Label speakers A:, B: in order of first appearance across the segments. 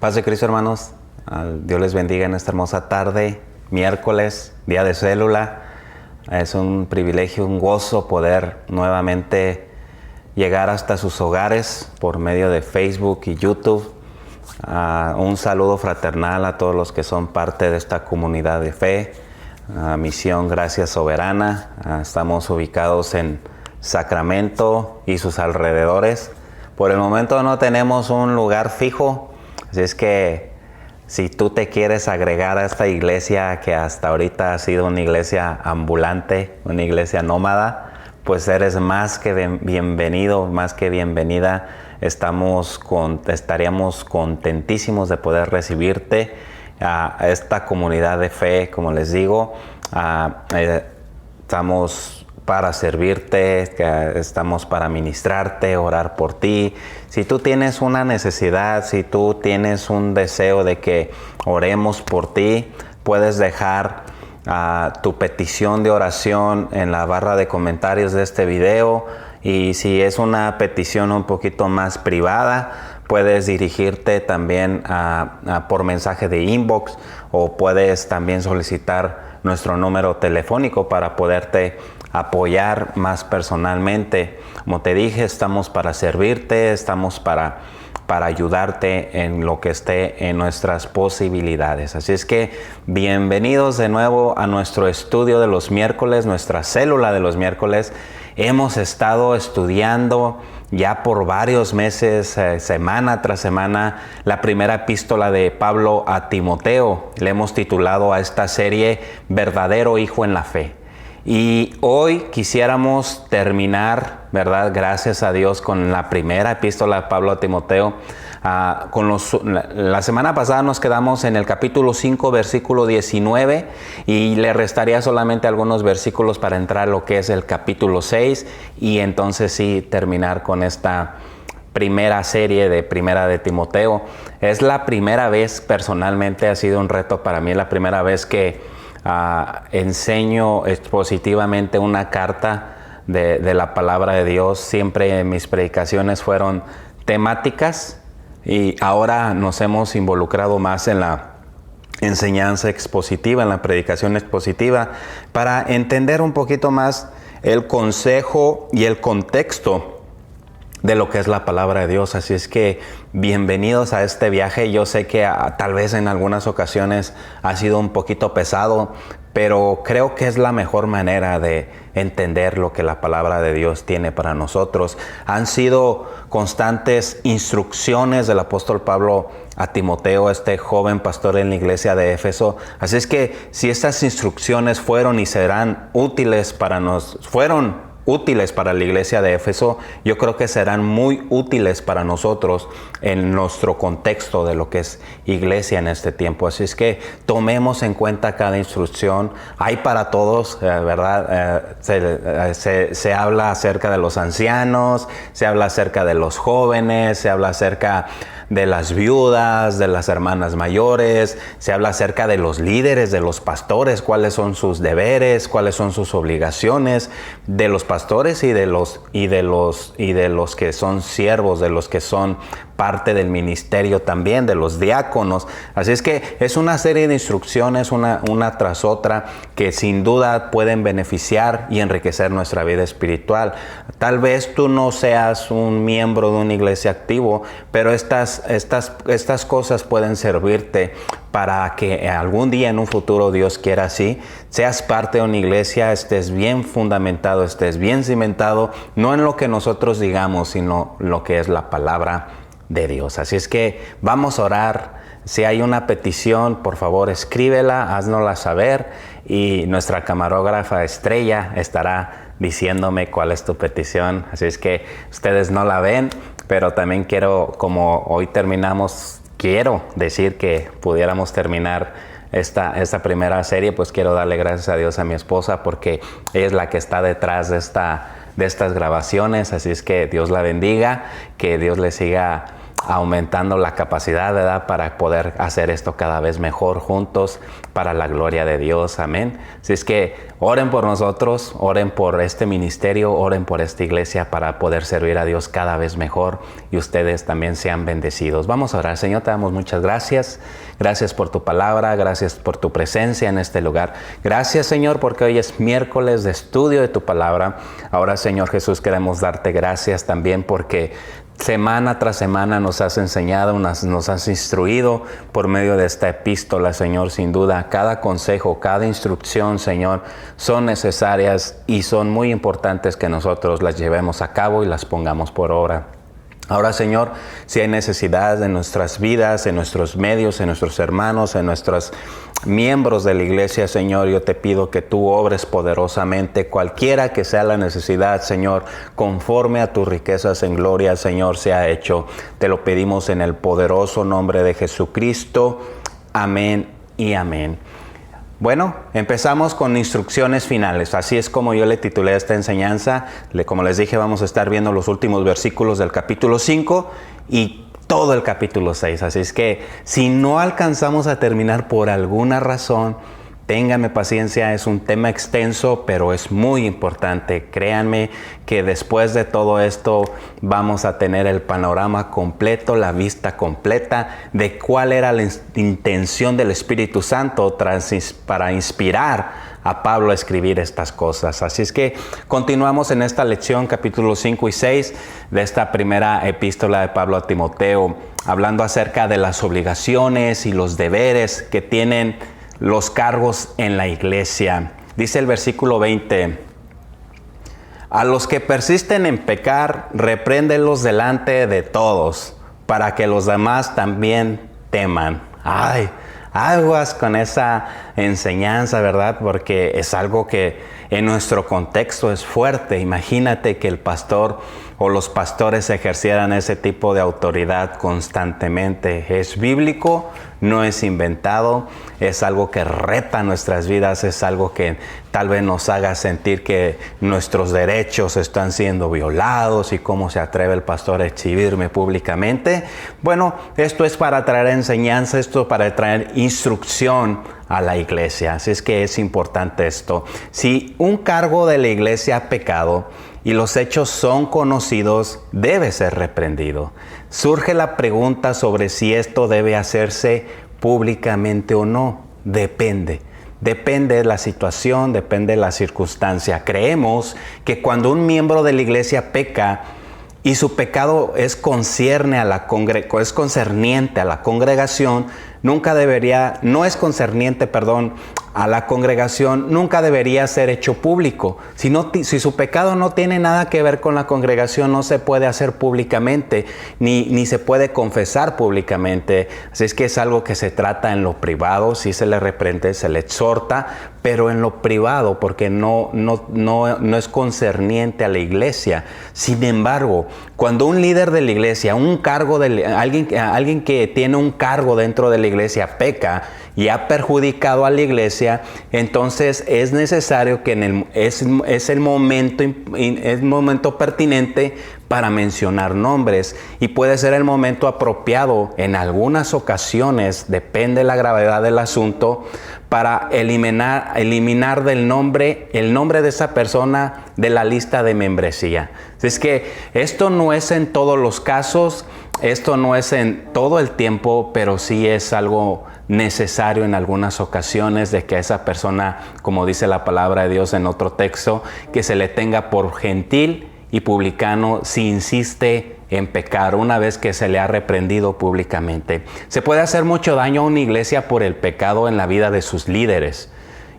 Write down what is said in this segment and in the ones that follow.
A: Paz de Cristo, hermanos. Dios les bendiga en esta hermosa tarde, miércoles, día de célula. Es un privilegio, un gozo poder nuevamente llegar hasta sus hogares por medio de Facebook y YouTube. Un saludo fraternal a todos los que son parte de esta comunidad de fe. Misión Gracia Soberana. Estamos ubicados en Sacramento y sus alrededores. Por el momento no tenemos un lugar fijo, así es que si tú te quieres agregar a esta iglesia que hasta ahorita ha sido una iglesia ambulante, una iglesia nómada, pues eres más que bienvenido, más que bienvenida. Estaríamos contentísimos de poder recibirte a esta comunidad de fe. Como les digo, estamos para servirte, estamos para ministrarte, orar por ti. Si tú tienes una necesidad, si tú tienes un deseo de que oremos por ti, puedes dejar tu petición de oración en la barra de comentarios de este video. Y si es una petición un poquito más privada, puedes dirigirte también por mensaje de inbox, o puedes también solicitar nuestro número telefónico para poderte apoyar más personalmente. Como te dije, estamos para servirte, estamos para ayudarte en lo que esté en nuestras posibilidades. Así es que bienvenidos de nuevo a nuestro estudio de los miércoles, nuestra célula de los miércoles. Hemos estado estudiando ya por varios meses, semana tras semana, la primera epístola de Pablo a Timoteo. Le hemos titulado a esta serie Verdadero Hijo en la Fe. Y hoy quisiéramos terminar, ¿verdad? Gracias a Dios, con la primera epístola de Pablo a Timoteo. La semana pasada nos quedamos en el capítulo 5, versículo 19, y le restaría solamente algunos versículos para entrar a lo que es el capítulo 6, y entonces sí terminar con esta primera serie de Primera de Timoteo. Es la primera vez, personalmente ha sido un reto para mí, la primera vez que enseño expositivamente una carta de la palabra de Dios. Siempre mis predicaciones fueron temáticas, y ahora nos hemos involucrado más en la enseñanza expositiva, en la predicación expositiva, para entender un poquito más el consejo y el contexto de lo que es la palabra de Dios. Así es que bienvenidos a este viaje. Yo sé que tal vez en algunas ocasiones ha sido un poquito pesado, pero creo que es la mejor manera de entender lo que la palabra de Dios tiene para nosotros. Han sido constantes instrucciones del apóstol Pablo a Timoteo, este joven pastor en la iglesia de Éfeso. Así es que si estas instrucciones fueron y serán útiles para útiles para la iglesia de Éfeso, yo creo que serán muy útiles para nosotros en nuestro contexto de lo que es iglesia en este tiempo. Así es que tomemos en cuenta cada instrucción. Hay para todos, ¿verdad? Se habla acerca de los ancianos, se habla acerca de los jóvenes, se habla acerca de las viudas, de las hermanas mayores, se habla acerca de los líderes, de los pastores, cuáles son sus deberes, cuáles son sus obligaciones, de los pastores y de los que son siervos, de los que son parte del ministerio también, de los diáconos. Así es que es una serie de instrucciones, una tras otra, que sin duda pueden beneficiar y enriquecer nuestra vida espiritual. Tal vez tú no seas un miembro de una iglesia activo, pero estas cosas pueden servirte para que algún día en un futuro, Dios quiera así, seas parte de una iglesia, estés bien fundamentado, estés bien cimentado, no en lo que nosotros digamos, sino lo que es la palabra de Dios. Así es que vamos a orar. Si hay una petición, por favor escríbela, háznosla saber, y nuestra camarógrafa Estrella estará diciéndome cuál es tu petición. Así es que ustedes no la ven, pero también como hoy terminamos, quiero decir que pudiéramos terminar esta primera serie, pues quiero darle gracias a Dios a mi esposa, porque ella es la que está detrás de estas grabaciones. Así es que Dios la bendiga, que Dios le siga aumentando la capacidad, ¿verdad?, para poder hacer esto cada vez mejor juntos para la gloria de Dios. Amén. Así es que oren por nosotros, oren por este ministerio, oren por esta iglesia para poder servir a Dios cada vez mejor y ustedes también sean bendecidos. Vamos a orar. Señor, te damos muchas gracias. Gracias por tu palabra, gracias por tu presencia en este lugar. Gracias, Señor, porque hoy es miércoles de estudio de tu palabra. Ahora, Señor Jesús, queremos darte gracias también porque semana tras semana nos has enseñado, nos has instruido por medio de esta epístola, Señor. Sin duda, cada consejo, cada instrucción, Señor, son necesarias y son muy importantes que nosotros las llevemos a cabo y las pongamos por obra. Ahora, Señor, si hay necesidad en nuestras vidas, en nuestros medios, en nuestros hermanos, en nuestros miembros de la iglesia, Señor, yo te pido que tú obres poderosamente, cualquiera que sea la necesidad, Señor, conforme a tus riquezas en gloria, Señor, sea hecho. Te lo pedimos en el poderoso nombre de Jesucristo. Amén y amén. Bueno, empezamos con instrucciones finales. Así es como yo le titulé esta enseñanza. Como les dije, vamos a estar viendo los últimos versículos del capítulo 5 y todo el capítulo 6. Así es que si no alcanzamos a terminar por alguna razón, ténganme paciencia, es un tema extenso, pero es muy importante. Créanme que después de todo esto vamos a tener el panorama completo, la vista completa de cuál era la intención del Espíritu Santo para inspirar a Pablo a escribir estas cosas. Así es que continuamos en esta lección, capítulos 5 y 6 de esta primera epístola de Pablo a Timoteo, hablando acerca de las obligaciones y los deberes que tienen los cargos en la iglesia. Dice el versículo 20: a los que persisten en pecar, repréndelos delante de todos, para que los demás también teman. Ay, aguas con esa enseñanza, ¿verdad? Porque es algo que en nuestro contexto es fuerte. Imagínate que el pastor o los pastores ejercieran ese tipo de autoridad constantemente. Es bíblico, no es inventado, es algo que reta nuestras vidas, es algo que tal vez nos haga sentir que nuestros derechos están siendo violados y cómo se atreve el pastor a exhibirme públicamente. Bueno, esto es para traer enseñanza, esto es para traer instrucción a la iglesia. Así es que es importante esto. Si un cargo de la iglesia ha pecado y los hechos son conocidos, debe ser reprendido. Surge la pregunta sobre si esto debe hacerse públicamente o no. Depende de la situación, depende de la circunstancia. Creemos que cuando un miembro de la iglesia peca y su pecado es concerniente a la congregación, a la congregación, nunca debería ser hecho público. Si su pecado no tiene nada que ver con la congregación, no se puede hacer públicamente, ni se puede confesar públicamente. Así es que es algo que se trata en lo privado, sí se le reprende, se le exhorta, pero en lo privado, porque no es concerniente a la iglesia. Sin embargo, cuando un líder de la iglesia, alguien que tiene un cargo dentro de la iglesia peca y ha perjudicado a la iglesia, entonces es necesario que es el momento pertinente para mencionar nombres, y puede ser el momento apropiado en algunas ocasiones, depende de la gravedad del asunto, para eliminar el nombre de esa persona de la lista de membresía. Es que esto no es en todos los casos, esto no es en todo el tiempo, pero sí es algo necesario en algunas ocasiones de que a esa persona, como dice la palabra de Dios en otro texto, que se le tenga por gentil y publicano si insiste en pecar una vez que se le ha reprendido públicamente. Se puede hacer mucho daño a una iglesia por el pecado en la vida de sus líderes,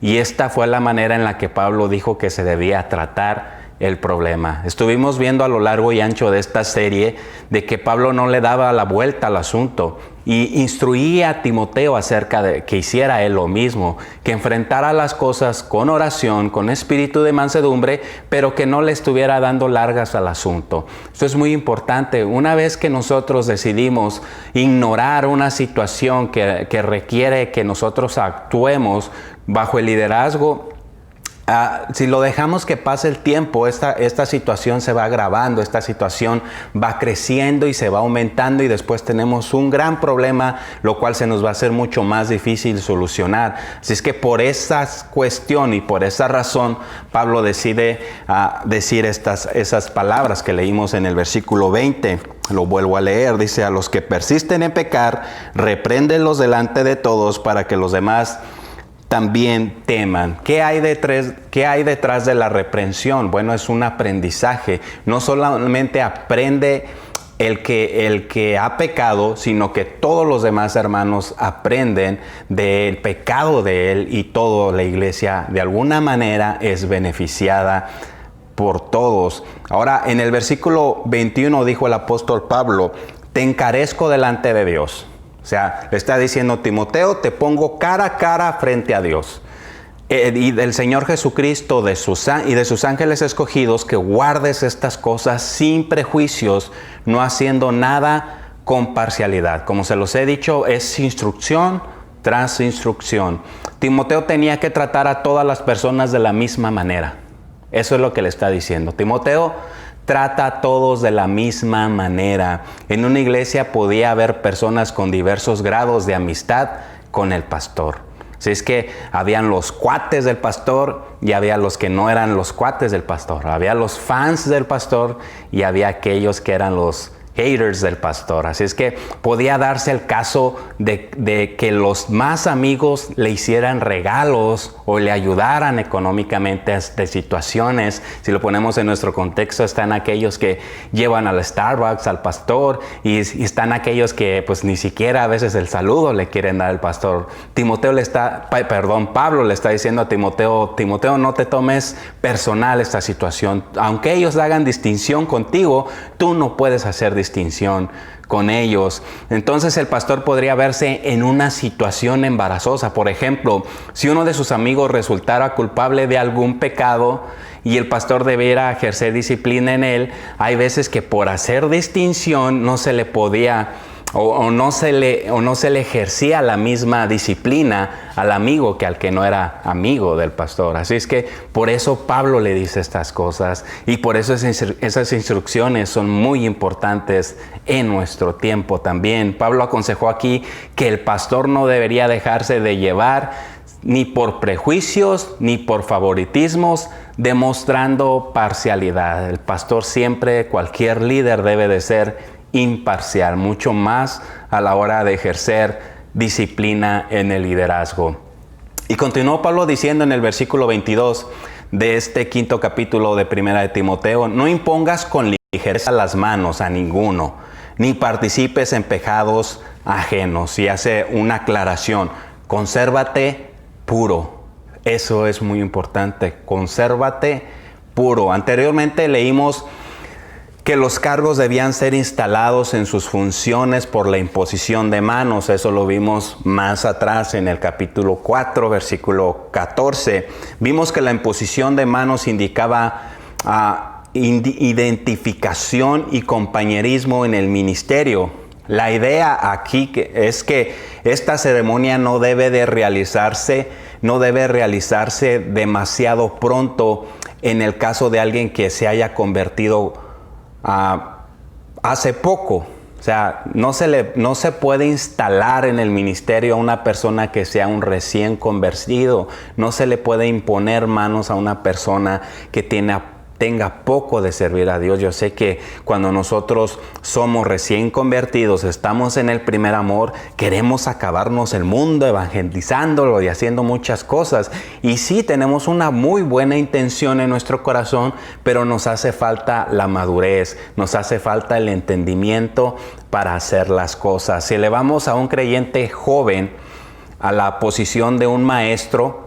A: y esta fue la manera en la que Pablo dijo que se debía tratar el problema. Estuvimos viendo a lo largo y ancho de esta serie de que Pablo no le daba la vuelta al asunto y instruía a Timoteo acerca de que hiciera él lo mismo, que enfrentara las cosas con oración, con espíritu de mansedumbre, pero que no le estuviera dando largas al asunto. Esto es muy importante. Una vez que nosotros decidimos ignorar una situación que requiere que nosotros actuemos bajo el liderazgo Si lo dejamos que pase el tiempo, esta situación se va agravando, esta situación va creciendo y se va aumentando y después tenemos un gran problema, lo cual se nos va a hacer mucho más difícil solucionar. Así es que por esa cuestión y por esa razón, Pablo decide decir esas palabras que leímos en el versículo 20. Lo vuelvo a leer, dice: a los que persisten en pecar, repréndelos delante de todos para que los demás también teman. ¿Qué hay detrás de la reprensión? Bueno, es un aprendizaje. No solamente aprende el que ha pecado, sino que todos los demás hermanos aprenden del pecado de él, y toda la iglesia de alguna manera es beneficiada por todos. Ahora, en el versículo 21 dijo el apóstol Pablo: te encarezco delante de Dios. O sea, le está diciendo: Timoteo, te pongo cara a cara frente a Dios y del Señor Jesucristo y de sus ángeles escogidos, que guardes estas cosas sin prejuicios, no haciendo nada con parcialidad. Como se los he dicho, es instrucción tras instrucción. Timoteo tenía que tratar a todas las personas de la misma manera. Eso es lo que le está diciendo. Timoteo, trata a todos de la misma manera. En una iglesia podía haber personas con diversos grados de amistad con el pastor. Así es que habían los cuates del pastor y había los que no eran los cuates del pastor. Había los fans del pastor y había aquellos que eran los haters del pastor. Así es que podía darse el caso de que los más amigos le hicieran regalos o le ayudaran económicamente de situaciones. Si lo ponemos en nuestro contexto, están aquellos que llevan al Starbucks al pastor y están aquellos que pues ni siquiera a veces el saludo le quieren dar al pastor. Pablo le está diciendo a Timoteo: Timoteo, no te tomes personal esta situación. Aunque ellos hagan distinción contigo, tú no puedes hacer distinción con ellos. Entonces el pastor podría verse en una situación embarazosa. Por ejemplo, si uno de sus amigos resultara culpable de algún pecado y el pastor debiera ejercer disciplina en él, hay veces que por hacer distinción no se le podía o no se le ejercía la misma disciplina al amigo que al que no era amigo del pastor. Así es que por eso Pablo le dice estas cosas, y por eso esas instrucciones son muy importantes en nuestro tiempo también. Pablo aconsejó aquí que el pastor no debería dejarse de llevar ni por prejuicios ni por favoritismos, demostrando parcialidad. El pastor siempre, cualquier líder, debe de ser imparcial, mucho más a la hora de ejercer disciplina en el liderazgo. Y continuó Pablo diciendo en el versículo 22 de este 5º capítulo de Primera de Timoteo: no impongas con ligereza las manos a ninguno, ni participes en pecados ajenos. Y hace una aclaración: consérvate puro. Eso es muy importante, consérvate puro. Anteriormente leímos que los cargos debían ser instalados en sus funciones por la imposición de manos. Eso lo vimos más atrás en el capítulo 4, versículo 14. Vimos que la imposición de manos indicaba identificación y compañerismo en el ministerio. La idea aquí es que esta ceremonia no debe realizarse demasiado pronto en el caso de alguien que se haya convertido hace poco. O sea, no se puede instalar en el ministerio a una persona que sea un recién convertido. No se le puede imponer manos a una persona que tenga poco de servir a Dios. Yo sé que cuando nosotros somos recién convertidos, estamos en el primer amor, queremos acabarnos el mundo evangelizándolo y haciendo muchas cosas. Y sí, tenemos una muy buena intención en nuestro corazón, pero nos hace falta la madurez, nos hace falta el entendimiento para hacer las cosas. Si elevamos a un creyente joven a la posición de un maestro,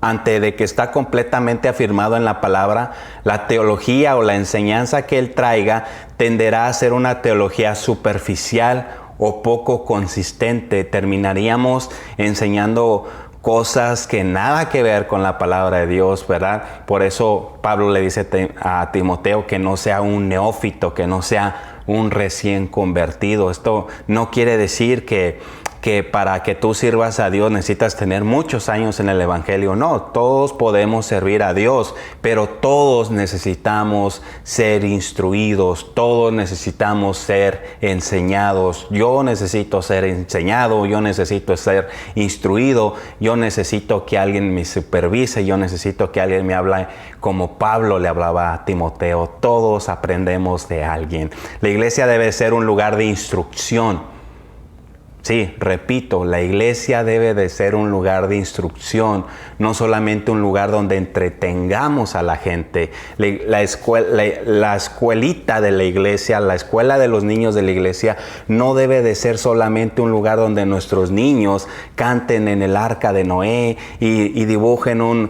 A: ante de que está completamente afirmado en la palabra, la teología o la enseñanza que él traiga tenderá a ser una teología superficial o poco consistente. Terminaríamos enseñando cosas que nada que ver con la palabra de Dios, ¿verdad? Por eso Pablo le dice a Timoteo que no sea un neófito, que no sea un recién convertido. Esto no quiere decir que que para que tú sirvas a Dios necesitas tener muchos años en el Evangelio. No, todos podemos servir a Dios, pero todos necesitamos ser instruidos, todos necesitamos ser enseñados. Yo necesito ser enseñado, yo necesito ser instruido, yo necesito que alguien me supervise, yo necesito que alguien me hable como Pablo le hablaba a Timoteo. Todos aprendemos de alguien. La iglesia debe ser un lugar de instrucción. Sí, repito, la iglesia debe de ser un lugar de instrucción, no solamente un lugar donde entretengamos a la gente. La escuelita de la iglesia, la escuela de los niños de la iglesia, no debe de ser solamente un lugar donde nuestros niños canten en el arca de Noé y dibujen un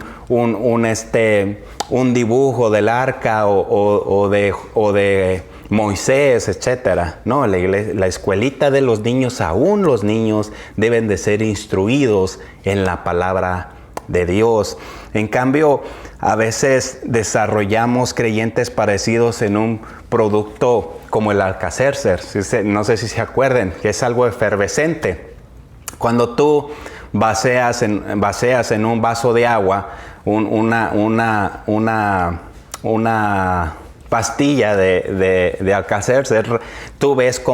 A: dibujo del arca o de Moisés, etcétera. No, la escuelita de los niños, aún los niños deben de ser instruidos en la palabra de Dios. En cambio, a veces desarrollamos creyentes parecidos en un producto como el Alka-Seltzer. No sé si se acuerdan, que es algo efervescente. Cuando tú vacías en un vaso de agua una pastilla de Alka-Seltzer, tú ves cómo